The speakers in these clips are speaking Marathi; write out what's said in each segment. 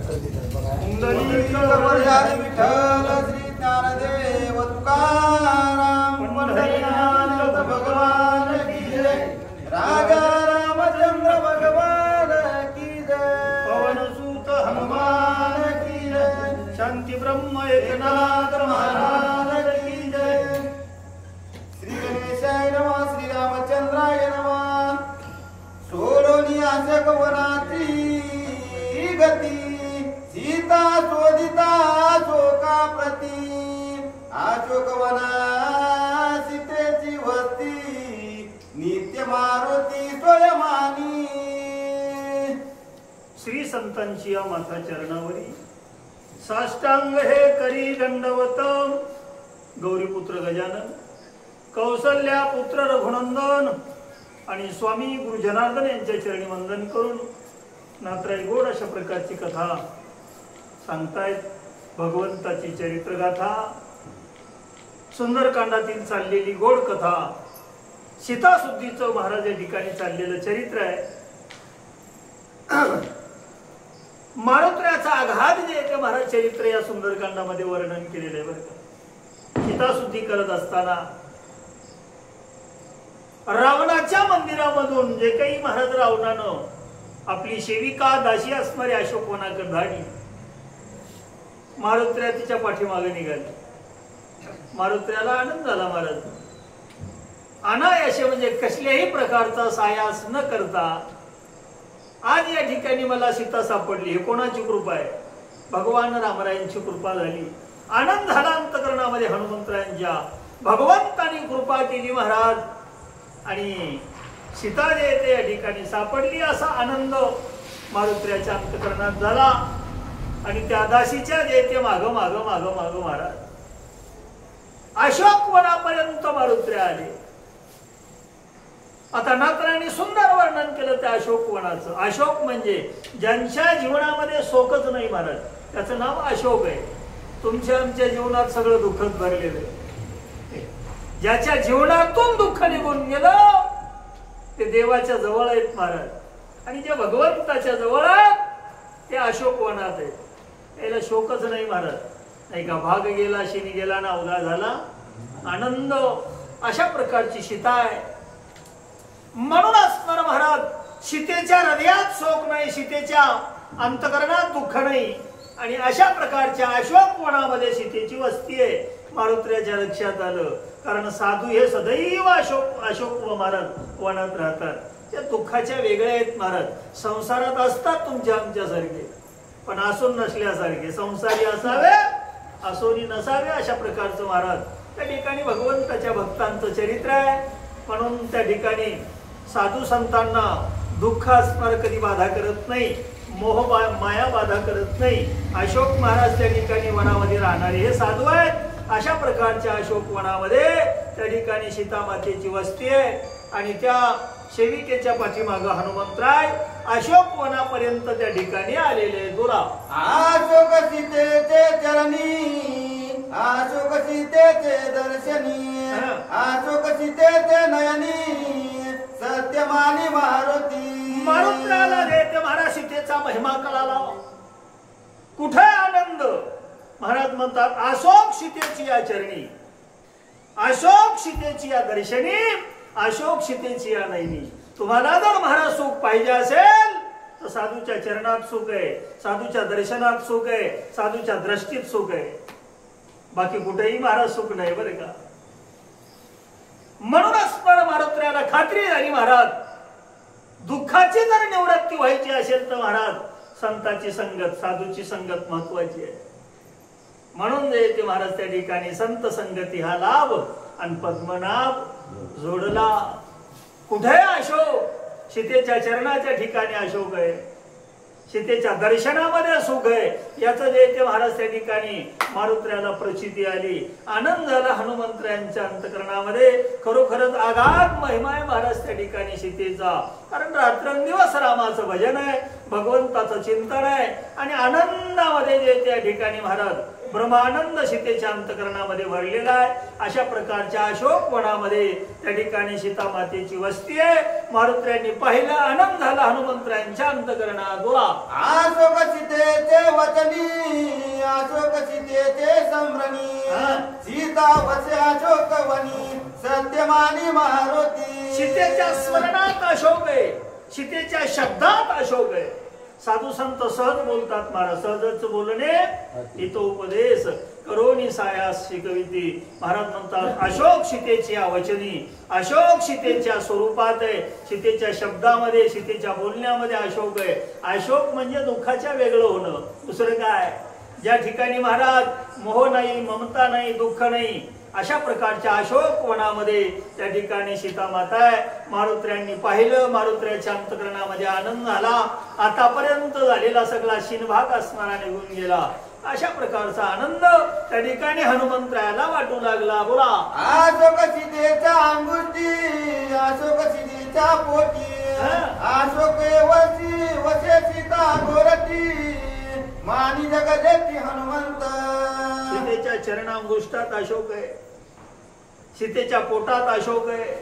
श्री ज्ञानदेव तुकाराम पंढरीनाथ भगवान की जय, राजा रामचंद्र भगवान की जय, पवनसुत हनुमान की जय, शांती ब्रह्म एकनाथ महाराज की जय। श्री गणेशाय नमः, श्री रामचंद्राय नमः। सोडोनी आशक वनाची गती, सीता शोधिता शोका प्रती, अशोक वना सीतेची वस्ती, नित्य मारुती स्वयमानी। श्री संतांची या माता चरणावरी साष्टांग हे करी दंडवत। गौरीपुत्र गजानन, कौसल्या पुत्र रघुनंदन आणि स्वामी गुरु जनार्दन यांच्या चरणी वंदन करून नात्राई गोड अशा प्रकारची कथा सांगतायत। भगवंताची चरित्रगाथा, सुंदरकांडातील चाललेली गोड कथा, सीताशुद्धीचं महाराज या ठिकाणी चाललेलं चरित्र आहे। मारुत्र्याचा आघात जे ते महाराज चरित्र या सुंदरकांडामध्ये वर्णन केलेलं आहे बरं का। सीताशुद्धी करत असताना रावणाच्या मंदिरामधून जे काही महाराज रावणानं आपली सेविका दासी असणारी अशोकवनाकडे धाडली, मारुत्र्या तिच्या पाठीमागे निघाली। मारुत्र्याला आनंद झाला। महाराज अनायासे म्हणजे कसल्याही प्रकारचा सायास न करता आज या ठिकाणी मला सीता सापडली, हे कोणाची कृपा आहे? भगवान रामरायांची कृपा झाली। आनंद झाला अंतकरणामध्ये हनुमंतरायांच्या, भगवंतानी कृपा केली महाराज आणि सीता जे ते या ठिकाणी सापडली असा आनंद मारुत्र्याच्या अंतकरणात झाला। आणि त्या दासीच्या जे ते माग माग माग माग महाराज अशोकवनापर्यंत मारुत्र्या आले। आता नात्रांनी सुंदर वर्णन केलं त्या अशोकवनाचं। अशोक म्हणजे ज्यांच्या जीवनामध्ये शोकच नाही महाराज, त्याचं नाव अशोक आहे। तुमच्या आमच्या जीवनात सगळं दुःखच भरलेलं आहे। ज्याच्या जीवनातून दुःख निघून गेलं ते देवाच्या जवळ आहेत महाराज, आणि जे भगवंताच्या जवळ आहेत ते अशोकवनात आहेत। त्याला शोकच नाही महाराज, नाही का? भाग गेला शिनी गेला ना अवघा झाला आनंद, अशा प्रकारची सीता आहे। म्हणूनच महाराज सीतेच्या हृदयात शोक नाही, सीतेच्या अंतकरणात दुःख नाही, आणि अशा प्रकारच्या अशोकवनामध्ये सीतेची वस्ती आहे। मारुत्र्याच्या लक्षात आलं, कारण साधू हे सदैव अशोक महाराज वनात राहतात। त्या दुःखाच्या वेगळ्या आहेत महाराज, संसारात असतात तुमच्या आमच्यासारखे पण असून नसल्यासारखे, संसारी असावे असोनी नसावे अशा प्रकारचं महाराज त्या ठिकाणी भगवंताच्या भक्तांचं चरित्र आहे। म्हणून त्या ठिकाणी साधू संतांना दुःख असणार कधी बाधा करत नाही, मोह माया बाधा करत नाही। अशोक महाराज त्या ठिकाणी वनामध्ये राहणारे हे साधू आहेत। अशा प्रकारच्या अशोक वनामध्ये त्या ठिकाणी सीता मातेची वस्ती आहे, आणि त्या सेविकेच्या पाठीमागं हनुमंतराय अशोक वनापर्यंत त्या ठिकाणी आलेले तुला। अशोक सीतेचे चरणी, अशोक सीतेचे दर्शनी, अशोक सीतेचे नयनी, सत्यमानी मारुती। मारुत्र्याला देते महाराज सीतेचा महिमा कळाला। कुठे आनंद? महाराज म्हणतात अशोक सीतेची या चरणी, अशोक सीतेची या दर्शनी, अशोक सीतेची या नयनी। तुम्हाला जर महाराज सुख पाहिजे असेल तर साधूच्या चरणात सुख आहे, साधूच्या दर्शनात सुख आहे, साधूच्या दृष्टीत सुख आहे, बाकी कुठेही महाराज सुख नाही बरं का। म्हणूनच पण मारुत्र्याला खात्री झाली महाराज दुःखाची जर निवृत्ती व्हायची असेल तर महाराज संताची संगत, साधूची संगत महत्वाची आहे। म्हणून ते महाराज त्या ठिकाणी संत संगती हा लाभ आणि पद्मनाभ जोडला। कुठे अशोक? सीतेच्या चरणाच्या ठिकाणी अशोक आहे, सीतेच्या दर्शनामध्ये सुख आहे। याचं जे ते महाराज त्या ठिकाणी मारुत्र्याला प्रचिती आली, आनंद झाला हनुमंतरायांच्या अंतकरणामध्ये। खरोखरच आगाध महिमा आहे महाराज त्या ठिकाणी सीतेचा, कारण रात्रंदिवस रामाचं भजन आहे, भगवंताचं चिंतन आहे, आणि आनंदामध्ये जे त्या ठिकाणी महाराज ब्रह्मानंद सीतेच्या अंतकरणामध्ये भरलेला आहे. अशा प्रकारच्या अशोक वनामध्ये त्या ठिकाणी सीता मातेची वस्ती आहे. मारुत्र्यांनी पाहिलं, आनंद झाला हनुमंतरायांच्या अंतकरणात. बोला. अशोक सीतेचे वचनी, अशोक सीतेचे संभ्रमी, सीता वसे अशोक वनी, सत्यमानी मारुती. सीतेच्या स्मरणात अशोक आहे, सीतेच्या शब्दात अशोक आहे. साधू संत सहज बोलतात महाराज, सहजच बोलणे हितोपदेश करोनी सायास शिकविती. महाराज म्हणतात अशोक सीतेची वचनी, अशोक सीतेच्या स्वरूपात आहे, सीतेच्या शब्दामध्ये, सीतेच्या बोलण्यामध्ये अशोक आहे. अशोक म्हणजे दुःखाच्या वेगळं होणं, दुसरं काय. ज्या ठिकाणी महाराज मोह नाही, ममता नाही, दुःख नाही, अशा प्रकारच्या अशोक वनामध्ये त्या ठिकाणी सीता माता आहे. मारुत्र्यांनी पाहिलं, मारुत्र्याच्या अंतकरणामध्ये आनंद झाला. आतापर्यंत झालेला सगळा शिनभाग असणारा निघून गेला. अशा प्रकारचा आनंद त्या ठिकाणी हनुमंतरायाला वाटू लागला. बोला. अशोक सीतेच्या अंगुष्टी, अशोक सीतेच्या पोटी, अशोक वसे सीता गोरटी, मानी जगदेती हनुमंत. सीतेच्या चरणांगुष्ठात अशोक आहे, सीतेच्या पोटात अशोक आहे.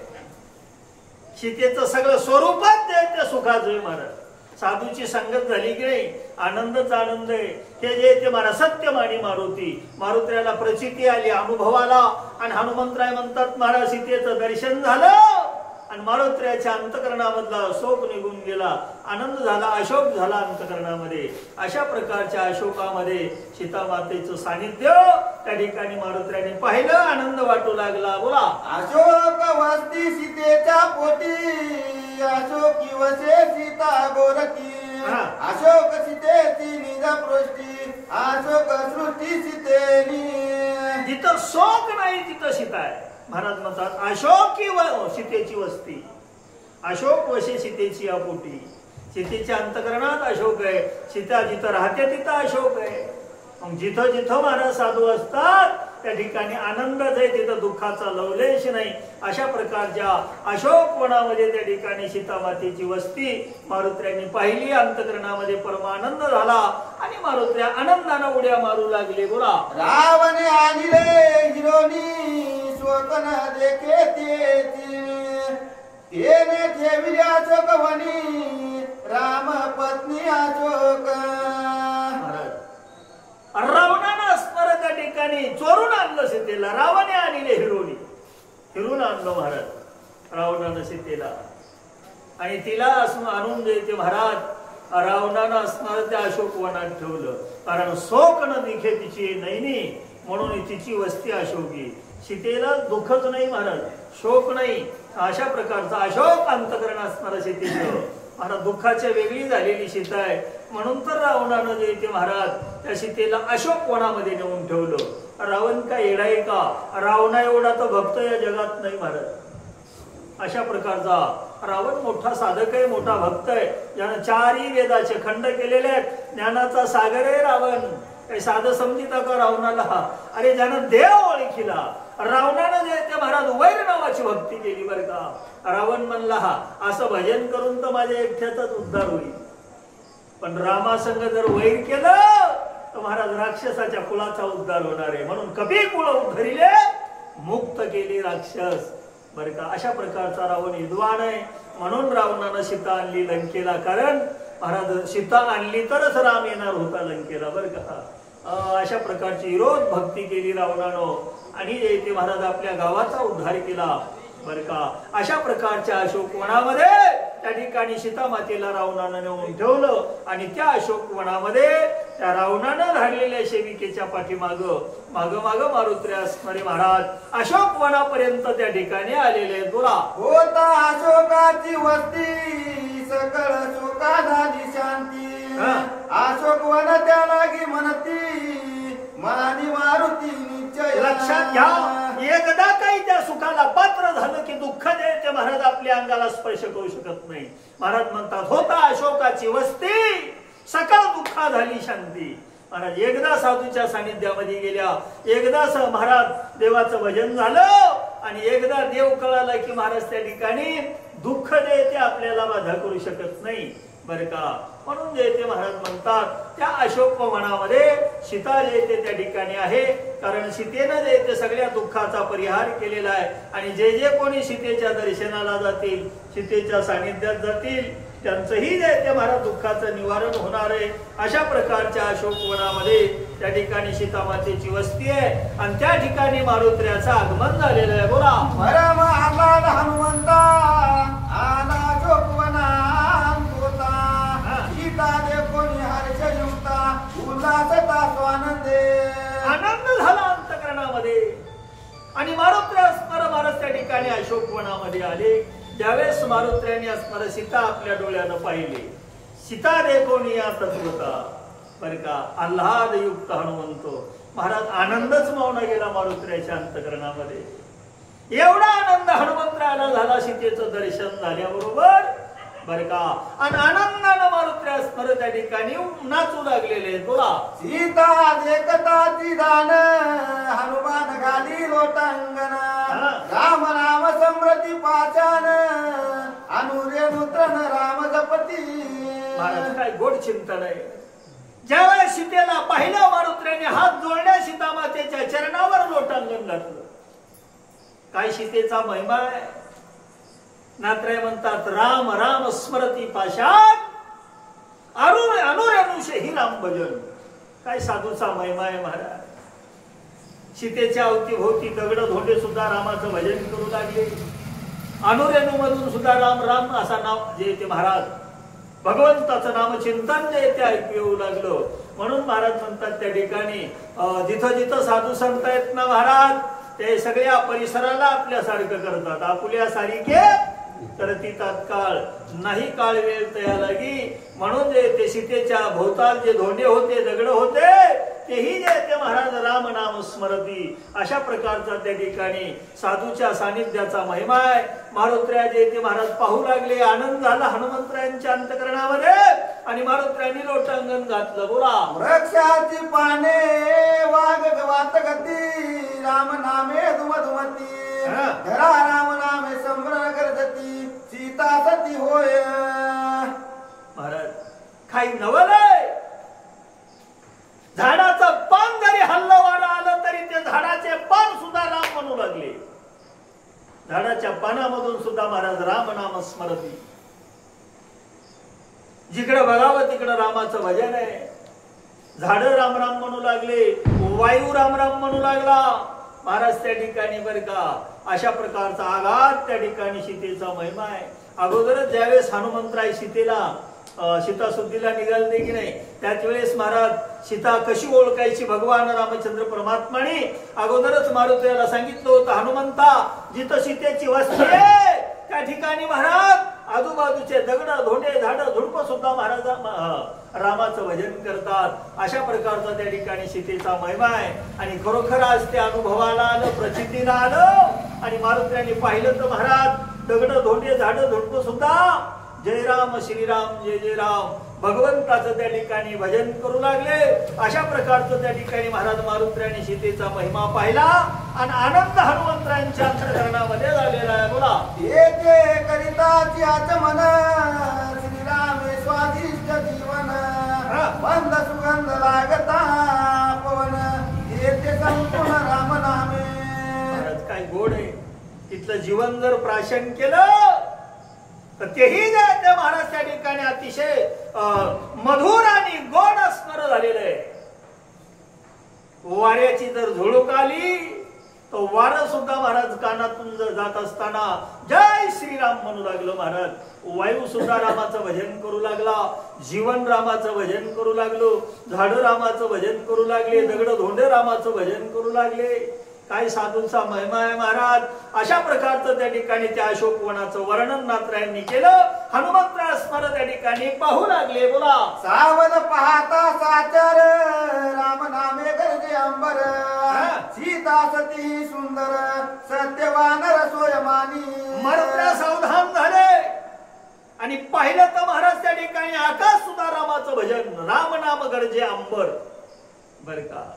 सीतेचं सगळं स्वरूपात ते सुखाचं आहे महाराज. साधूची संगत झाली की नाही, आनंदच आनंद आहे. हे जे ते महाराज सत्यमानी मारुती. मारुत्र्याला प्रचिती आली, अनुभवाला, आणि हनुमंतराय म्हणतात महाराज सीतेचं दर्शन झालं आणि मारुत्र्याच्या अंतकरणामधला शोक निघून गेला, आनंद झाला, अशोक झाला अंतकरणामध्ये. अशा प्रकारच्या अशोकामध्ये सीता मातेचं सानिध्य त्या ठिकाणी मारुत्र्याने पाहिलं, आनंद वाटू लागला. बोला. अशोक वस्ती सीतेच्या पोटी, अशोकी वसे सीता गोरटी, अशोक सीतेची निज पृष्टी, अशोक सृष्टी सीतेनी. जिथं शोक नाही तिथं सीता आहे. महाराज म्हणतात अशोकी सीतेची वस्ती, अशोक वशे सीतेची अपोटी. सीतेच्या अंतकरणात अशोक आहे. सीता जिथं राहते तिथं अशोक आहे. मग जिथं जिथं महाराज साधू असतात त्या ठिकाणी आनंदच आहे, तिथं दुःखाचा लवलेश नाही. अशा प्रकारच्या अशोक वनामध्ये त्या ठिकाणी सीता मातेची वस्ती मारुत्र्यांनी पाहिली. अंतकरणामध्ये परमानंद झाला आणि मारुत्र्या आनंदाने उड्या मारू लागले. बोला. रावणे आणले हिरोनी, शोकन देखे तेने ठेविले अशोक वनी, राम पत्नी अशोक. रावणानं स्मर त्या ठिकाणी चोरून आणलं सीतेला. रावणे आणले हिरोनी, हिरून आणलं महाराज रावणानं सीतेला, आणि तिला आणून देते महाराज. रावणानं स्मर त्या अशोक वनात ठेवलं, कारण शोक न दिखे तिची नैनी, म्हणून तिची वस्ती अशोकी. सीतेला दुःखच नाही महाराज, शोक नाही. अशा प्रकारचा अशोक अंतकरण असणारा सीतेचं महाराज. दुःखाच्या वेगळी झालेली सीता आहे, म्हणून तर रावणानं जे ते महाराज त्या सीतेला अशोक वनामध्ये नेऊन ठेवलं. रावण काय येडा आहे का? रावणा एवढा तर भक्त या जगात नाही महाराज. अशा प्रकारचा रावण मोठा साधक आहे, मोठा भक्त आहे, ज्यानं 4ही वेदाचे खंड केलेले आहेत. ज्ञानाचा सागर आहे रावण. काही साधं समजिता का रावणाला? अरे ज्यानं देव ओळखीला. रावणानं जे ते महाराज वैर नावाची भक्ती केली बरं का. रावण म्हणला असं भजन करून तर माझ्या एकट्याचाच उद्धार होईल, पण रामासंग जर वैर केलं तर महाराज राक्षसाच्या कुलाचा उद्धार होणार आहे. म्हणून कपी कुळ उद्धरिले, मुक्त केली राक्षस बरं का. अशा प्रकारचा रावण विद्वान आहे. म्हणून रावणानं सीता आणली लंकेला, कारण महाराज सीता आणली तरच राम येणार होता लंकेला बरं का. अशा प्रकारची विरोध भक्ती केली रावणानं, आणि ते महाराज आपल्या गावाचा उद्धार केला बरं का. अशा प्रकारच्या अशोक वनामध्ये त्या ठिकाणी सीता मातेला रावणानं नेऊन ठेवलं, आणि त्या अशोक वनामध्ये त्या रावणानं धाडलेल्या सेविकेच्या पाठीमाग माग मारुत्र्या स्मरे महाराज अशोक वनापर्यंत त्या ठिकाणी आलेले. बोला. होता अशोकाची वस्ती, सकळ शोका झाली शांती, अशोक वन त्या लागी म्हणती, मनानी मारुती निश्चय. लक्षात घ्या, एकदा काही त्या सुखाला पात्र झालं की दुःख जे ते महाराज आपल्या अंगाला स्पर्श करू शकत नाही. महाराज म्हणतात होता अशोकाची वस्ती, सकळ दुःखा झाली शांती. महाराज एकदा साधूच्या सानिध्यामध्ये गेल्या, एकदा महाराज देवाचं भजन झालं, आणि एकदा देव कळाला की महाराज त्या ठिकाणी दुःख जे ते आपल्याला बाधा करू शकत नाही. बर का. म्हणून जे ते महाराज म्हणतात त्या अशोक वनामध्ये सीता जे ते त्या ठिकाणी आहे. कारण सीतेनं जे ते सगळ्या दुःखाचा परिहार केलेला आहे. आणि जे जे कोणी सीतेच्या दर्शनाला जातील, सीतेच्या सानिध्यात जातील, त्यांचंही जे ते महाराज दुःखाचं निवारण होणार आहे. अशा प्रकारच्या अशोक वनामध्ये त्या ठिकाणी सीतामातेची वस्ती आहे आणि त्या ठिकाणी मारुत्र्याचं आगमन झालेलं आहे. बोला परम आला हनुमंता आला अशोकवनात होता. सीता देखोनी हर्षयुक्ता उल्हासता स्वानंदे. आनंद झाला अंतकरणामध्ये. आणि मारुत्र्या स्मर महाराज त्या ठिकाणी अशोक वनामध्ये आले. ज्यावेळेस मारुत्र्याने असणारा सीता आपल्या डोळ्यानं पाहिले. सीता देखोनी होता बर का. आल्हादयुक्त हनुमंतो महाराज आनंदच मावना गेला मारुत्र्याच्या अंतकरणामध्ये. एवढा आनंद हनुमंतराला झाला सीतेचं दर्शन झाल्याबरोबर बर का. आणि आनंदानं मारुत्र्या स्मर त्या ठिकाणी नाचू लागलेले. बोला सीता देखताची दान हनुमान घाली लोटांगण. राम नाम समृद्धी पाचान अनुरेनुत्रन राम जपती. महाराज काय गोड चिंतन आहे. ज्यावेळेस सीतेला पाहिलं मारुत्र्याने हात जोडल्या सीतामातेच्या चरणावर लोटांगण घातलं. काय सीतेचा महिमा आहे. नात्रे म्हणतात राम राम स्मरती पाशात अनुरेनुषे ही राम भजन. काय साधूचा महिमा आहे महाराज. सीतेच्या अवतीभोवती दगड धोंडे सुद्धा रामाचं भजन करू लागले. अनुरेणू मधून सुद्धा राम राम असा नाव जे ते महाराज भगवंताचं नामचिंतन जे ते ऐकू येऊ लागलं. म्हणून महाराज म्हणतात त्या ठिकाणी जिथं जिथं साधू संत आहेत ना महाराज ते सगळ्या परिसराला आपल्यासारखं करतात. आपुल्या सारिके तर ती तात्काळ नाही काळ वेळ तया लागी. म्हणून जे ते सीतेच्या भोवताल जे धोंडे होते दगड होते तेही जे ते महाराज राम नाम स्मरती. अशा प्रकारचा त्या ठिकाणी साधूच्या सानिध्याचा महिमा आहे. मारुत्र्या जे ते महाराज पाहू लागले. आनंद झाला हनुमंतरायांच्या अंतकरणामध्ये आणि मारुत्र्यांनी लोटांगण घातलं. बोला वृक्षाची पाने वाग वात गती राम नामे धुमधुमती. धरा राम नामे संभ्रम करती सीता सती होय. महाराज काही नवल आहे. झाडाचं पान जरी हल्लं वारं आलं तरी ते झाडाचे पान सुद्धा राम म्हणू लागले. झाडाच्या पानामधून सुद्धा महाराज राम नाम स्मरती. जिकडे बघावं तिकडे रामाचं भजन आहे. झाड राम राम म्हणू लागले. वायू राम राम म्हणू लागला महाराज त्या ठिकाणी बर का. अशा प्रकारचा आघात त्या ठिकाणी सीतेचा महिमा आहे. अगोदरच ज्यावेळेस हनुमंतराय सीतेला सीता सुद्धीला निघाले की नाही त्याच वेळेस महाराज सीता कशी ओळखायची भगवान रामचंद्र परमात्माने अगोदरच मारुतीला सांगितलं होतं. हनुमंता जिथं सीतेची वस्ती आहे त्या ठिकाणी महाराज आजूबाजूचे दगड धोंडे झाड झुडप सुद्धा महाराज रामाचं भजन करतात. अशा प्रकारचा त्या ठिकाणी सीतेचा महिमा आहे. आणि खरोखर आज ते अनुभवाला आलं प्रचितीला आलं आणि मारुतीने पाहिलं तर महाराज दगड धोंडे झाड झुडप सुद्धा जय राम श्रीराम जय जय राम भगवंताचं त्या ठिकाणी भजन करू लागले. अशा प्रकारचं त्या ठिकाणी महाराज मारुत्र्याने सीतेचा महिमा पाहिला आणि आनंद हनुमंतरायांच्या अंतःकरणामध्ये झालेला आहे. बोला येते करिताची आचमन श्रीरामे स्वादिष्ट जीवन बंद सुगंध लागता पवन येते संपूर्ण राम नामे. महाराज काय गोड आहे. तिथलं जीवन जर प्राशन केलं तर तेही त्या महाराज त्या ठिकाणी अतिशय मधुर आणि गोड स्मर झालेलं आहे. वाऱ्याची जर झुळूक आली तर वारं सुद्धा महाराज कानातून जर जात असताना जय श्रीराम म्हणू लागलं महाराज. वायू सुद्धा रामाचं भजन करू लागला. जीवन रामाचं भजन करू लागलो. झाड रामाचं भजन करू लागले. दगड धोंडे रामाचं भजन करू लागले. काय साधूंचा महिमा आहे महाराज. अशा प्रकारचं त्या ठिकाणी त्या अशोक वनाचं वर्णन नाथरायांनी केलं. हनुमंतराय स्मर त्या ठिकाणी पाहू लागले. बोला सावध पाहता साचर राम नामे गरजे अंबर सीता सती सुंदर सत्यवान रसोयमानी. मारुत्र्या सावधान झाले आणि पाहिलं तर महाराज त्या ठिकाणी आकाश सुद्धा रामाचं भजन राम नाम गरजे अंबर बर का.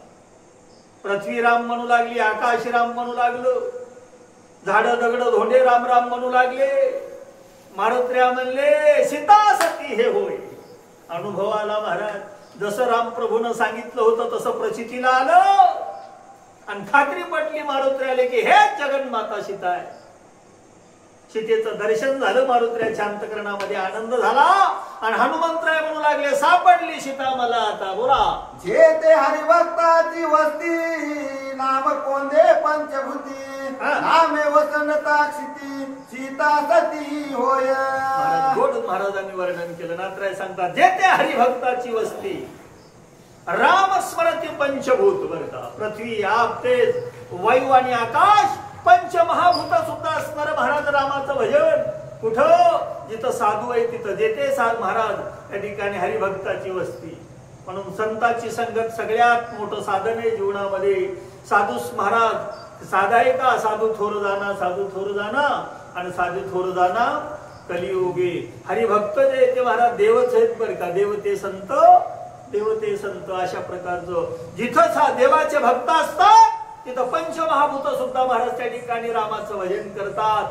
पृथ्वी राम म्हणू लागली. आकाश राम म्हणू लागलो. झाड दगड धोंडे राम राम म्हणू लागले. मारुत्र्या म्हणले सीता सती हे होय. अनुभवाला महाराज जसं रामप्रभूनं सांगितलं होतं तसं प्रचितीला आलं आणि खात्री पटली मारुत्र्याला की हे जगन्माता सीता आहे. सीतेचं दर्शन झालं, मारुत्र्याच्या अंतकरणामध्ये आनंद झाला आणि हनुमंतराय म्हणू लागले सापडली सीता मला आता. बोला. जे ते हरिभक्ताची वस्ती नाम कोंदे पंचभूती नामे वसंता क्षिती सीता सती होय. गोड महाराजांनी वर्णन केलं. नाथराय सांगतात जे ते हरिभक्ताची वस्ती राम स्मरती पंचभूत. बर का, पृथ्वी आप तेज वायू आणि आकाश पंचमहाभूत सुद्धा स्मर महाराज रामाचं भजन. कुठं जिथं साधू आहे तिथं जेते साध महाराज त्या ठिकाणी हरिभक्ताची वस्ती. म्हणून संतांची संगत सगळ्यात मोठं साधन आहे जीवनामध्ये. साधू महाराज साधा आहे का? साधू थोर जाना, साधू थोर जाना आणि साधू थोर जाना कलियुगे. हरिभक्त जे ते महाराज देवच आहेत बर का. देवते संत, देवते संत अशा प्रकारचं जिथं देवाचे भक्त असतात तिथं पंचमहाभूत सुद्धा महाराज त्या ठिकाणी रामाचं भजन करतात.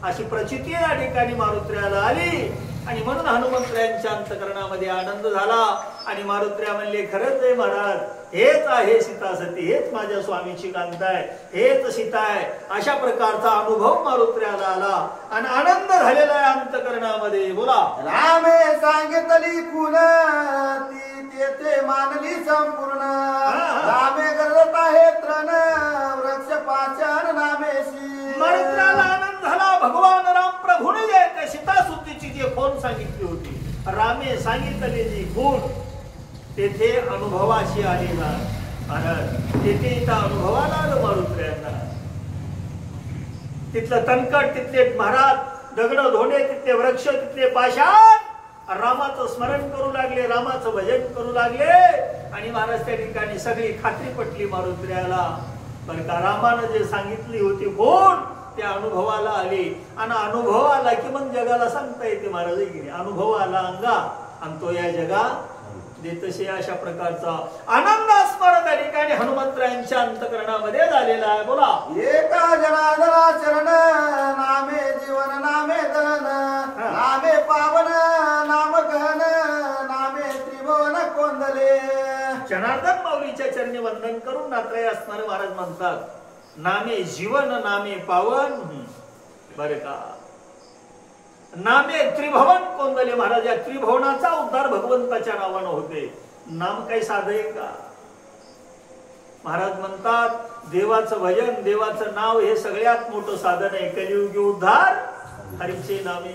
अशी प्रचिती या ठिकाणी मारुत्र्याला आली आणि म्हणून हनुमंतरायांच्या अंतकरणामध्ये आनंद झाला आणि मारुत्र्या म्हणले खरंच आहे महाराज, हेच आहे सीता सती, हेच माझ्या स्वामीची कांता आहे, हेच सीता आहे. अशा प्रकारचा अनुभव मारुत्र्याला आला आणि आनंद झालेला आहे अंतकरणामध्ये. बोला. रामे सांगितली कुण ती तेथे मानली संपूर्ण. रामे गरजत आहे तृण वृक्ष पाचान नामेशी. मारुत्र्याला आनंद झाला. भगवान राम प्रभूने जे त्या सीतासुतीची जी खूण सांगितली होती, रामे सांगितले जी खूण तेथे अनुभवाशी आलेला महाराज. तेथे इथं अनुभवाला आलं मारुत्र्यांना. तिथलं तणकट, तिथले महाराज दगड धोंडे, तिथले वृक्ष, तिथले पाषाण रामाचं स्मरण करू लागले, रामाचं भजन करू लागले आणि महाराज त्या ठिकाणी सगळी खात्री पटली मारुत्र्याला. पण का रामानं जे सांगितली होती खूण त्या अनुभवाला आली आणि अनुभव आला की मग जगाला सांगता येते महाराज की अनुभव आला अंगा आणि तो या जगा देतसे. अशा प्रकारचा आनंद स्मरण त्या ठिकाणी हनुमंतरायांच्या अंतकरणामध्ये झालेला आहे. बोला. एका जनार्दना चरण नामे जीवन नामे दलन नामे पावन नाम गहन नामे त्रिभुवन कोंदले. जनार्दन माऊलीच्या चरणी वंदन करून नाथराय असणारे महाराज म्हणतात नामे जीवन नामे पावन. बर का, नामे त्रिभुवन कोंदले. महाराज या त्रिभुवनाचा उद्धार भगवंताच्या नावानं होते. नाम काही साधं आहे का? महाराज म्हणतात देवाचं भजन, देवाचं नाव हे सगळ्यात मोठं साधन आहे. कलियुगी उद्धार हरीचे नामे.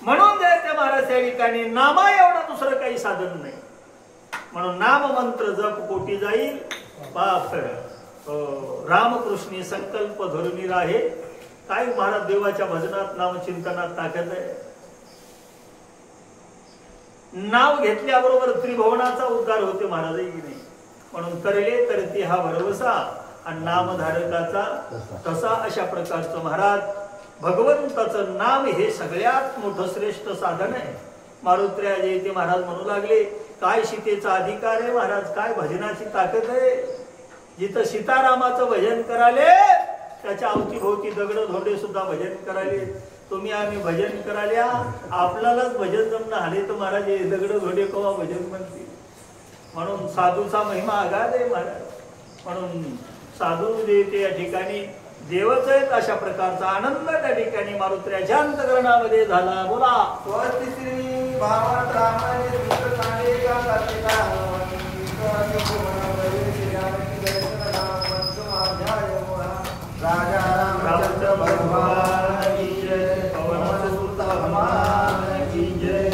म्हणून ते महाराज त्या ठिकाणी नामा एवढं दुसरं काही साधन नाही. म्हणून नाम मंत्र जप कोटी जाईल बाप रामकृष्णी संकल्प धरुनी राहे. काय महाराज देवाच्या भजनात नामचिंतनात ताकद आहे. नाव घेतल्याबरोबर त्रिभुवनाचा उद्धार होते महाराज की नाही. म्हणून करले करते हा भरवसा आणि नामधारकाचा तसा. अशा प्रकारचं महाराज भगवंताचं नाम हे सगळ्यात मोठं श्रेष्ठ साधन आहे. मारुत्र्या जे ते महाराज म्हणू लागले काय सीतेचा अधिकार आहे महाराज, काय भजनाची ताकद आहे. जिथं सीतारामाचं भजन कराले त्याच्या अवतीभोवती दगड धोंडे सुद्धा भजन कराले. तुम्ही आम्ही भजन कराल्या आपल्यालाच भजन जमणं आले तर महाराज हे दगड धोंडे कवा भजन म्हणतील. म्हणून साधूचा महिमा आगाध आहे महाराज. म्हणून साधू जे ते या ठिकाणी देवच आहेत. अशा प्रकारचा आनंद त्या ठिकाणी मारुत्र्याच्या अंतकरणामध्ये झाला. बोला. स्वस्ति श्री भागवत रामायण सूत्र कांडे का कार्तिका राजा रामचंद्र भगवान की जय. पवन सुत हनुमान की जय.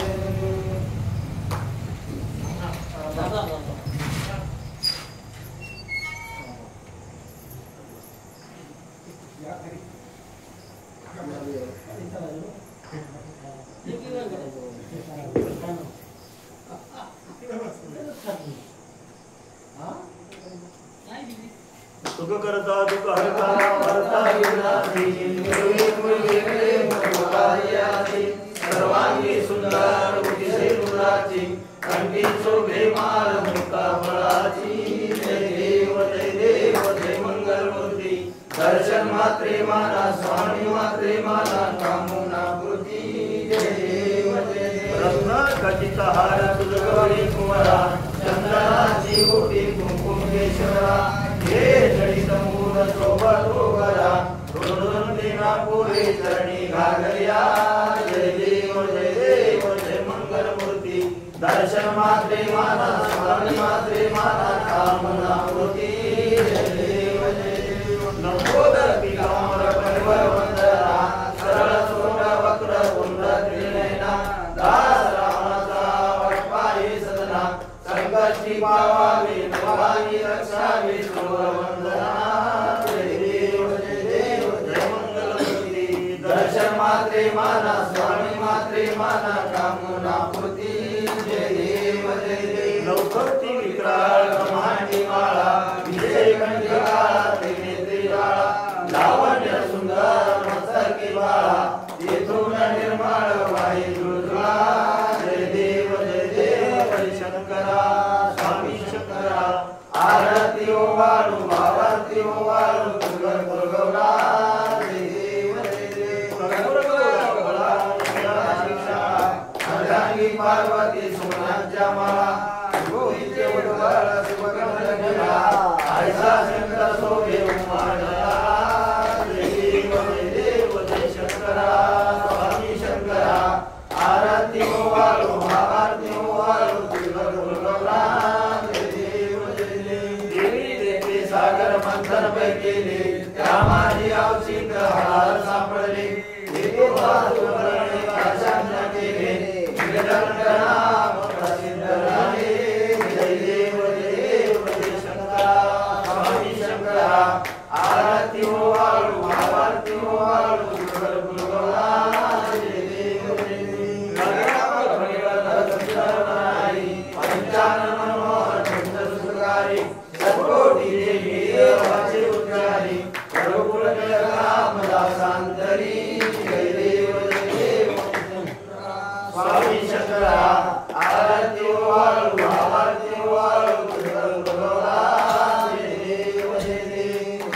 सुख करता दुःख हरता भरता सर्वांगी सुंदर उदिसे मुलाची कंठी शोभे माल मुक्ता फळाची. जय देव जय मंगल मूर्ती दर्शन मात्रे माना स्वामी मात्रे माना कामुना खचित हार तुझ गौरी कुंवरा चंदनाची गोटी कुंकुम केशरा हे जडित मूल शोभा तोगरा रोदन देना पुरे चरणी घागरिया जय देव जय मंगल मूर्ती दर्शन मात्रे माना स्वामी मात्रे माना कामना मूर्ती जय देव नमोदर पितांबर परिवर वंदना सरळ सोंड वक्र कुंड त्रिनयना दास रामाचा वटपाई सदना संकष्टी पावावी नवानी रक्षावी सुर वंदना जय देव जय मंगल मूर्ती दर्शन मात्रे माना स्वामी मात्रे माना कामना पूर्ती जय देव लौकती विक्राळ ब्रह्मांडी माळा विजय कंठकाळा त्रिनेत्री राळा लावण्य सुंदर मस्तकी बाळा येथून निर्माळ वाई दुर्गा जय देव शंकरा स्वामी शंकरा आरती ओवाळू भावारती ओवाळू दुर्गा दुर्गौरा जय देव अर्धांगी पार्वती सोनाच्या माळा गोविंद उद्वार सुभगमला आयसा शंकर सोबे उमाडला जय देव जय शंकरा स्वामी शंकरा आरती ओवाळू भावारती ओवाळू दुर्गा दुर्गौरा जय देव देवी देवी सागर मंथन पैकेले त्या माझी आवशिक हार सापडले देव बाजूने काशांना केले जगदनाम प्रसिद्ध झाले जय देव जय शंकरा स्वामी शंकरा आरती ओवाळू भावारती ओवाळू दुर्गा दुर्गौरा जय देव पंचानन मनोहर सुंदर सुगारी सद्कोटी देवी वाचे उद्गारी प्रभुकुल जगदाम दासांतरी जय देव स्वामी शंकरा आरती ओवाळू भावारती ओवाळू दुर्गा दुर्गौरा जय देव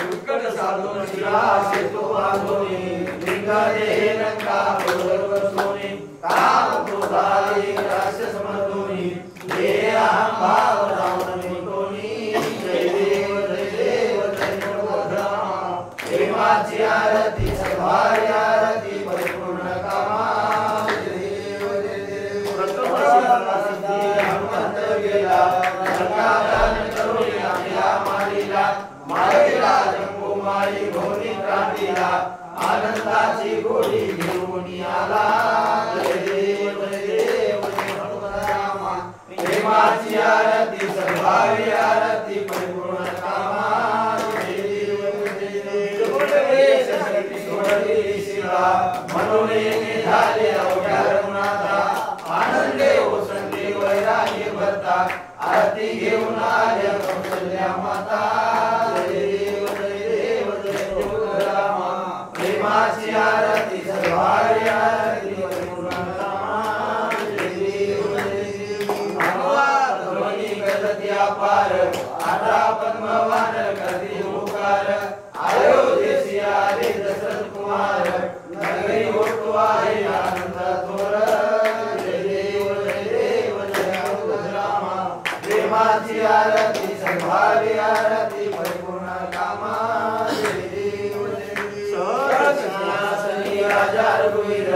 उत्कट साधून शिरा सेतू बांधोनी लिंगा देहे रंगा बरोबर सोनी काम क्रोधारी राक्षस मर्दोनी हे अहम भाव रावण मिटोनी जय देव जय मोगरा प्रेमाची आरती सर्वारी आरती परिपूर्ण कामा हनुमंत गेला संकादान करुणी आमिला मारिला मारिला जंबू मारी भोनी क्रांतीला आनंदाची गोडी घेऊन आला जय देव जय हनुमंतरामा प्रेमाची आरती सर्वारी आरती परिपूर्ण कामा जय देव जय शिला मनोने झाले अवघ्या रघुनाथा आनंदे ओसंडे वैराग्य भरता आरती घेऊन आल्या कौशल्या माता जय देव जय रामा प्रेमाची आरती सर्वारी आरती परिपूर्ण कामा जय देव ध्वनी गजती अपार आटा पद्मवान कधी ओकार अयोध्येसी आले दशरथ कुमार नगरी होतो आहे आनंद थोर प्रेमाची आरती सर्वारी आरती परिपूर्ण कामा जय देव सिंहासनी राजा रघुवीर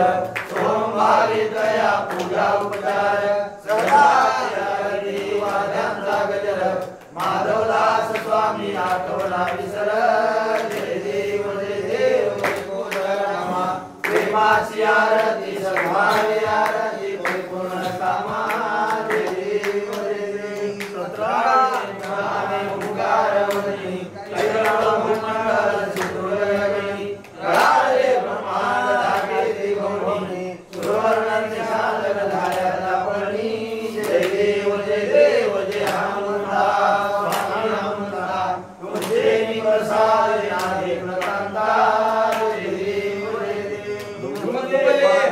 सोमवारी दया पूजा उपचार सदा आरती वाद्यांचा गजर माधवदास स्वामी आठवला विसर जय देव रामा प्रेमाची आरती सर्वारी आरती परिपूर्ण कामा जय देव जय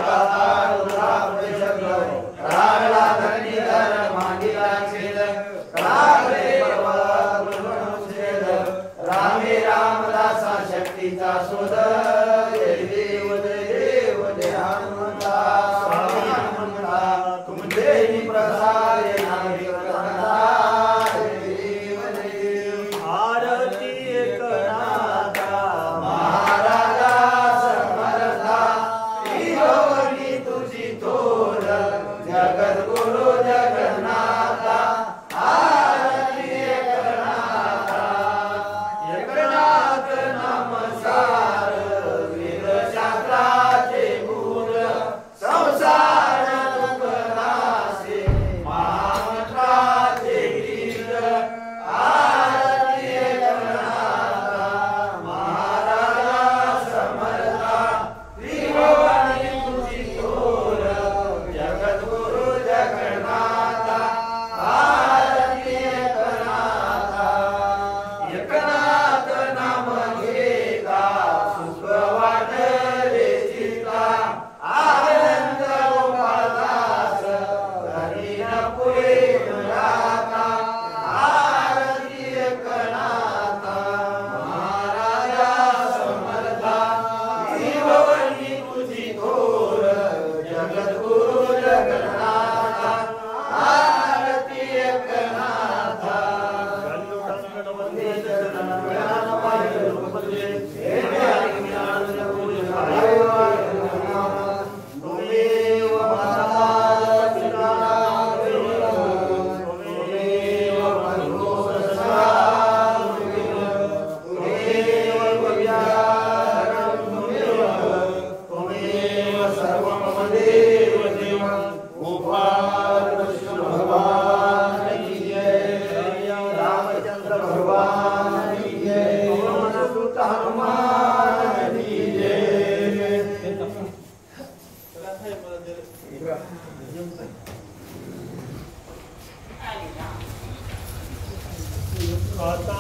आता